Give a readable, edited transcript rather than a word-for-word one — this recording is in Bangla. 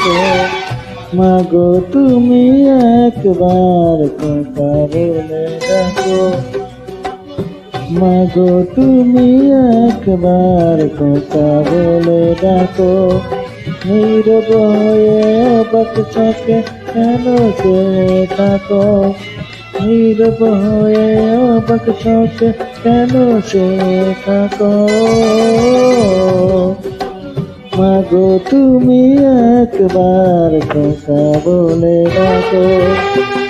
ডাকো। মাগো তুমি একবার খোকা বলে ডাকো। মাগো তুমি একবার খোকা বলে ডাকো। নীরব হয়ে অবাক চোখে কেন চেয়ে থাকো। নীরব হয়ে অবাক চোখে কেন চেয়ে থাকো। মাগো তুমি একবার খোকা বলে ডাকো।